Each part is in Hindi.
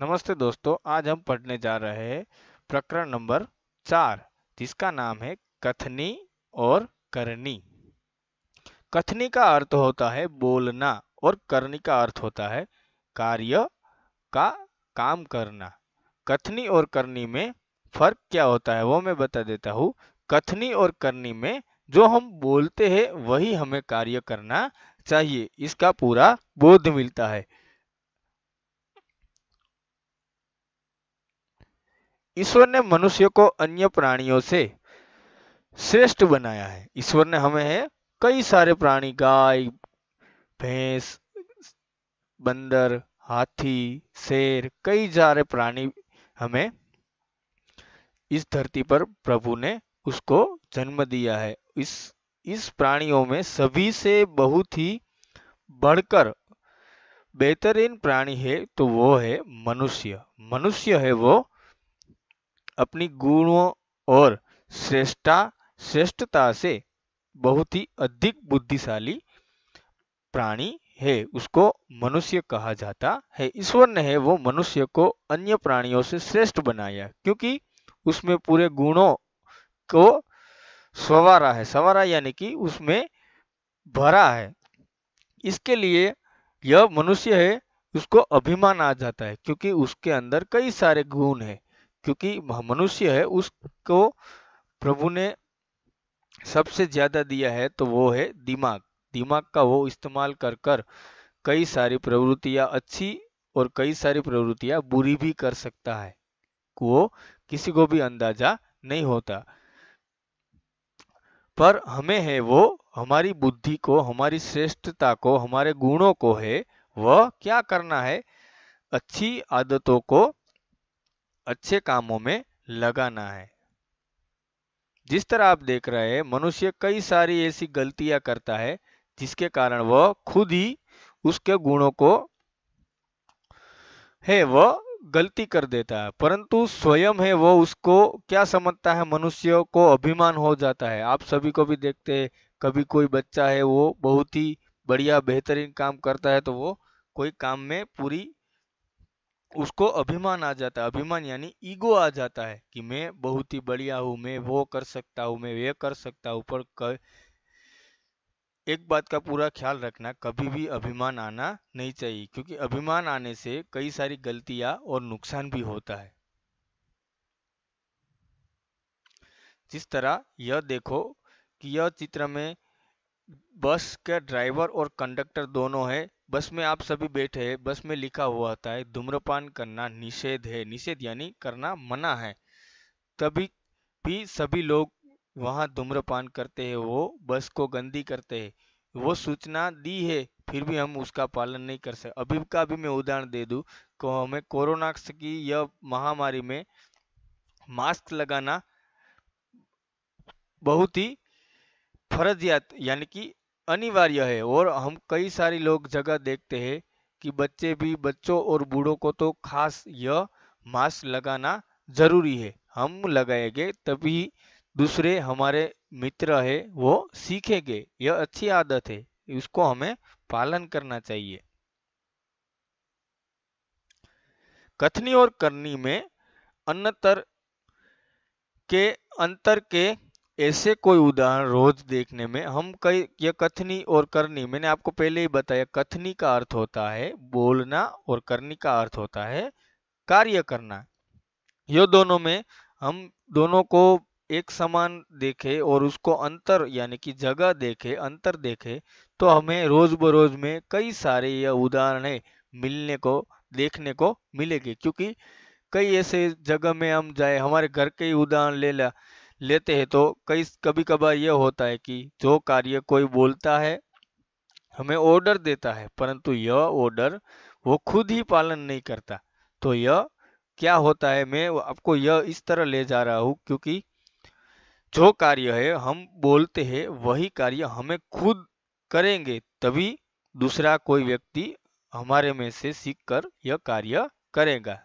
नमस्ते दोस्तों, आज हम पढ़ने जा रहे हैं प्रकरण नंबर 4, जिसका नाम है कथनी और करनी। कथनी का अर्थ होता है बोलना और करनी का अर्थ होता है कार्य का काम करना। कथनी और करनी में फर्क क्या होता है वो मैं बता देता हूँ। कथनी और करनी में जो हम बोलते हैं वही हमें कार्य करना चाहिए, इसका पूरा बोध मिलता है। ईश्वर ने मनुष्य को अन्य प्राणियों से श्रेष्ठ बनाया है। ईश्वर ने हमें है कई सारे प्राणी, गाय, भैंस, बंदर, हाथी, शेर, कई सारे प्राणी हमें इस धरती पर प्रभु ने उसको जन्म दिया है। इस प्राणियों में सभी से बहुत ही बढ़कर बेहतरीन प्राणी है तो वो है मनुष्य। मनुष्य है वो अपनी गुणों और श्रेष्ठता से बहुत ही अधिक बुद्धिशाली प्राणी है, उसको मनुष्य कहा जाता है। ईश्वर ने है वो मनुष्य को अन्य प्राणियों से श्रेष्ठ बनाया क्योंकि उसमें पूरे गुणों को संवारा है। संवारा यानी कि उसमें भरा है। इसके लिए यह मनुष्य है उसको अभिमान आ जाता है क्योंकि उसके अंदर कई सारे गुण है। क्योंकि मनुष्य है उसको प्रभु ने सबसे ज्यादा दिया है तो वो है दिमाग। दिमाग का वो इस्तेमाल कर कर कई सारी प्रवृत्तियां अच्छी और कई सारी प्रवृत्तियां बुरी भी कर सकता है। वो किसी को भी अंदाजा नहीं होता। पर हमें है वो हमारी बुद्धि को, हमारी श्रेष्ठता को, हमारे गुणों को है वह क्या करना है, अच्छी आदतों को अच्छे कामों में लगाना है। जिस तरह आप देख रहे हैं मनुष्य कई सारी ऐसी गलतियां करता है जिसके कारण वह खुद ही उसके गुणों को है वह गलती कर देता है, परंतु स्वयं है वो उसको क्या समझता है, मनुष्य को अभिमान हो जाता है। आप सभी को भी देखते हैं, कभी कोई बच्चा है वो बहुत ही बढ़िया बेहतरीन काम करता है तो वो कोई काम में पूरी उसको अभिमान आ जाता है। अभिमान यानी ईगो आ जाता है कि मैं बहुत ही बढ़िया हूँ, मैं वो कर सकता हूँ, मैं ये कर सकता हूँ। पर एक बात का पूरा ख्याल रखना, कभी भी अभिमान आना नहीं चाहिए क्योंकि अभिमान आने से कई सारी गलतियां और नुकसान भी होता है। जिस तरह यह देखो कि यह चित्र में बस के ड्राइवर और कंडक्टर दोनों है। बस में आप सभी बैठे हैं। बस में लिखा हुआ होता है धूम्रपान करना निषेध है। निषेध यानी करना मना है। तभी भी सभी लोग वहां धूम्रपान करते हैं, वो बस को गंदी करते हैं। वो सूचना दी है फिर भी हम उसका पालन नहीं कर सकते। अभी का भी मैं उदाहरण दे दूं को हमें कोरोना की यह महामारी में मास्क लगाना बहुत ही फर्जियात यानी कि अनिवार्य है। और हम कई सारे लोग जगह देखते हैं कि बच्चों और बूढ़ों को तो खास यह मास्क लगाना जरूरी है। हम लगाएंगे तभी दूसरे हमारे मित्र है वो सीखेंगे। यह अच्छी आदत है, इसको हमें पालन करना चाहिए। कथनी और करनी में अन्तर के अंतर के ऐसे कोई उदाहरण रोज देखने में हम कई, ये कथनी और करनी मैंने आपको पहले ही बताया। कथनी का अर्थ होता है बोलना और करनी का अर्थ होता है कार्य करना। ये दोनों में हम दोनों को एक समान देखे और उसको अंतर यानी कि जगह देखे, अंतर देखे तो हमें रोज बरोज में कई सारे ये उदाहरण मिलने को देखने को मिलेंगे। क्योंकि कई ऐसे जगह में हम जाए, हमारे घर के ही उदाहरण लेते हैं तो कई कभी कभार यह होता है कि जो कार्य कोई बोलता है, हमें ऑर्डर देता है, परंतु यह ऑर्डर वो खुद ही पालन नहीं करता। तो यह क्या होता है, मैं आपको यह इस तरह ले जा रहा हूँ क्योंकि जो कार्य है हम बोलते हैं वही कार्य हमें खुद करेंगे तभी दूसरा कोई व्यक्ति हमारे में से सीखकर यह कार्य करेगा।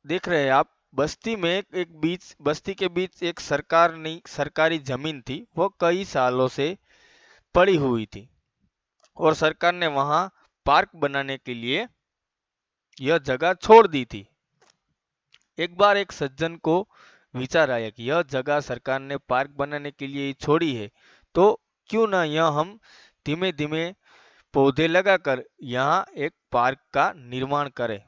देख रहे हैं आप बस्ती में एक बीच बस्ती के बीच एक सरकारी जमीन थी। वो कई सालों से पड़ी हुई थी। और सरकार ने वहां पार्क बनाने के लिए यह जगह छोड़ दी थी। एक बार एक सज्जन को विचार आया कि यह जगह सरकार ने पार्क बनाने के लिए ही छोड़ी है, तो क्यों ना यह हम धीमे धीमे पौधे लगाकर यहाँ एक पार्क का निर्माण करें।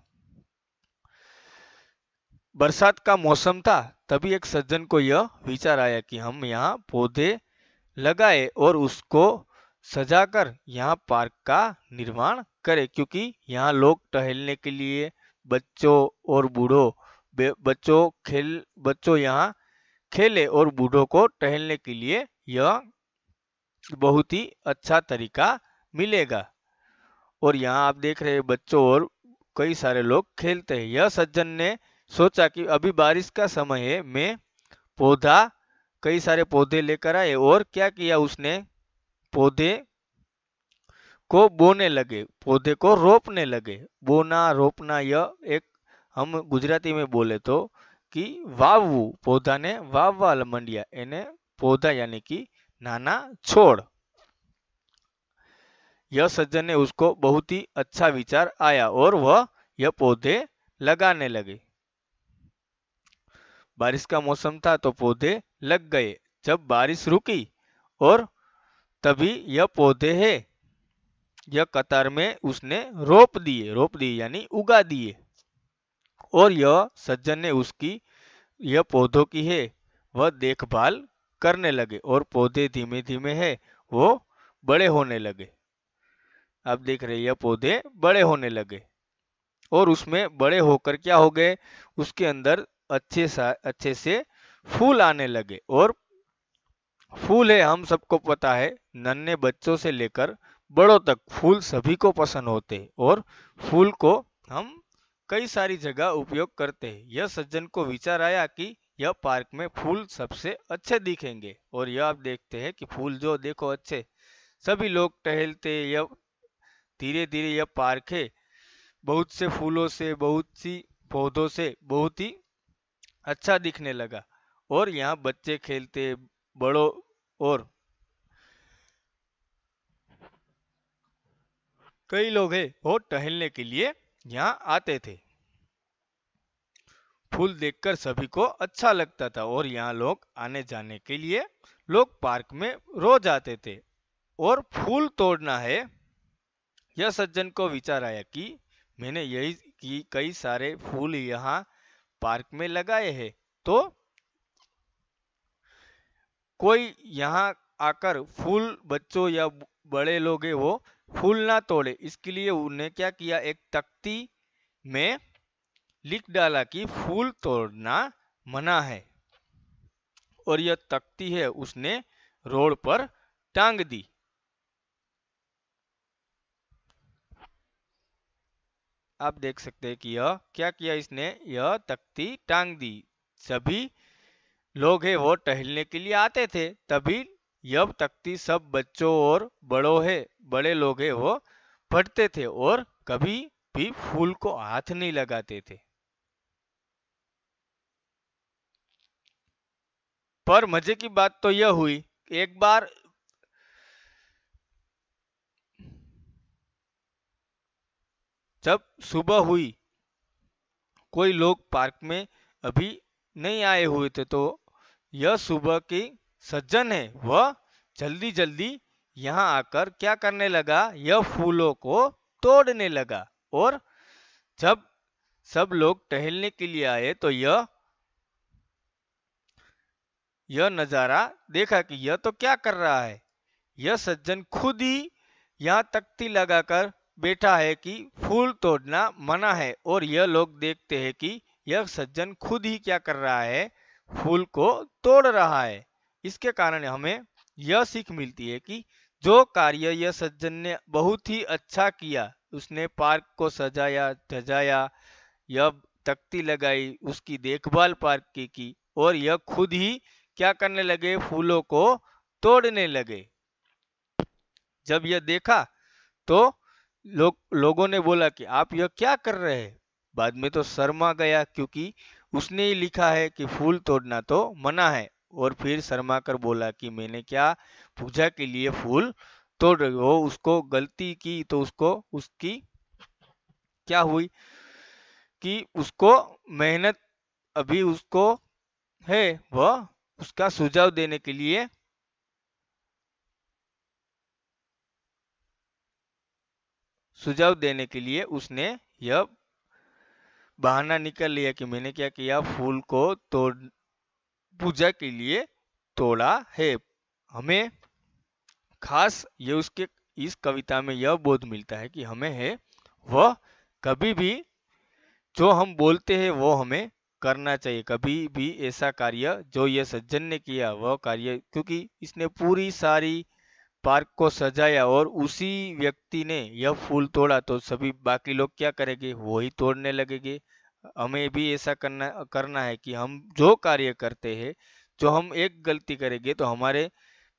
बरसात का मौसम था, तभी एक सज्जन को यह विचार आया कि हम यहाँ पौधे लगाए और उसको सजाकर यहाँ पार्क का निर्माण करें, क्योंकि यहाँ लोग टहलने के लिए, बच्चों और बूढ़ों बच्चों यहाँ खेले और बूढ़ों को टहलने के लिए यह बहुत ही अच्छा तरीका मिलेगा। और यहाँ आप देख रहे हैं बच्चों और कई सारे लोग खेलते हैं। यह सज्जन ने सोचा कि अभी बारिश का समय है, मैं पौधा कई सारे पौधे लेकर आए और क्या किया उसने, पौधे को बोने लगे, पौधे को रोपने लगे। बोना रोपना यह एक हम गुजराती में बोले तो कि वावू, पौधा ने वाववा मंडिया, એને पौधा यानी कि नाना छोड़। यह सज्जन ने उसको बहुत ही अच्छा विचार आया और वह यह पौधे लगाने लगे। बारिश का मौसम था तो पौधे लग गए। जब बारिश रुकी और तभी यह पौधे है यह कतार में उसने रोप दिए यानी उगा दिए। और यह सज्जन ने उसकी यह पौधों की है वह देखभाल करने लगे और पौधे धीमे धीमे है वो बड़े होने लगे। आप देख रहे हैं यह पौधे बड़े होने लगे और उसमें बड़े होकर क्या हो गए, उसके अंदर अच्छे से फूल आने लगे। और फूल है हम सबको पता है, नन्हे बच्चों से लेकर बड़ों तक फूल सभी को पसंद होते हैं और फूल को हम कई सारी जगह उपयोग करते हैं। यह सज्जन को विचार आया कि यह पार्क में फूल सबसे अच्छे दिखेंगे और यह आप देखते हैं कि फूल जो देखो अच्छे, सभी लोग टहलते, यह धीरे धीरे यह पार्क है बहुत से फूलों से, बहुत सी पौधों से बहुत ही अच्छा दिखने लगा। और यहाँ बच्चे खेलते, बड़ों और कई लोग हैं वो टहलने के लिए यहाँ आते थे। फूल देखकर सभी को अच्छा लगता था और यहाँ लोग आने जाने के लिए लोग पार्क में रोज आते थे। और फूल तोड़ना है, यह सज्जन को विचार आया कि मैंने यही कि कई सारे फूल यहाँ पार्क में लगाए हैं, तो कोई यहाँ आकर फूल, बच्चों या बड़े लोग हैं वो फूल ना तोड़े, इसके लिए उन्हें क्या किया, एक तख्ती में लिख डाला कि फूल तोड़ना मना है। और यह तख्ती है उसने रोड पर टांग दी। आप देख सकते हैं कि यह क्या किया इसने, यह तख्ती टांग दी। सभी लोग हैं वो टहलने के लिए आते थे, तभी यह तख्ती सब बच्चों और बड़े लोग हैं वो पढ़ते थे और कभी भी फूल को हाथ नहीं लगाते थे। पर मजे की बात तो यह हुई, एक बार जब सुबह हुई, कोई लोग पार्क में अभी नहीं आए हुए थे, तो यह सुबह की सज्जन है वह जल्दी जल्दी यहाँ आकर क्या करने लगा, यह फूलों को तोड़ने लगा। और जब सब लोग टहलने के लिए आए तो यह नजारा देखा कि यह तो क्या कर रहा है, यह सज्जन खुद ही यहाँ तख्ती लगाकर बैठा है कि फूल तोड़ना मना है। और यह लोग देखते हैं कि यह सज्जन खुद ही क्या कर रहा है, फूल को तोड़ रहा है। इसके कारण हमें यह सीख मिलती है कि जो कार्य यह सज्जन ने बहुत ही अच्छा किया, उसने पार्क को सजाया धजाया, यह तख्ती लगाई, उसकी देखभाल पार्क की और यह खुद ही क्या करने लगे, फूलों को तोड़ने लगे। जब यह देखा तो लोगों ने बोला कि आप यह क्या कर रहे हैं। बाद में तो शर्मा गया, क्योंकि उसने ही लिखा है कि फूल तोड़ना तो मना है। और फिर शर्मा कर बोला कि मैंने क्या पूजा के लिए फूल तोड़ रही हो, उसको गलती की तो उसको उसकी क्या हुई कि उसको मेहनत अभी उसको है, वह उसका सुझाव देने के लिए उसने यह बहाना निकल लिया कि मैंने क्या किया, फूल को तोड़ पूजा के लिए तोड़ा है। हमें खास ये उसके इस कविता में यह बोध मिलता है कि हमें है वह कभी भी जो हम बोलते हैं वो हमें करना चाहिए। कभी भी ऐसा कार्य जो ये सज्जन ने किया वह कार्य, क्योंकि इसने पूरी सारी पार्क को सजाया और उसी व्यक्ति ने यह फूल तोड़ा तो सभी बाकी लोग क्या करेंगे, वही तोड़ने लगेंगे। हमें भी ऐसा करना करना है कि हम जो कार्य करते हैं, जो हम एक गलती करेंगे तो हमारे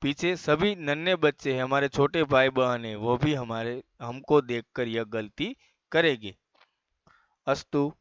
पीछे सभी नन्हे बच्चे हैं, हमारे छोटे भाई बहन हैं, वो भी हमारे हमको देखकर यह गलती करेंगे। अस्तु।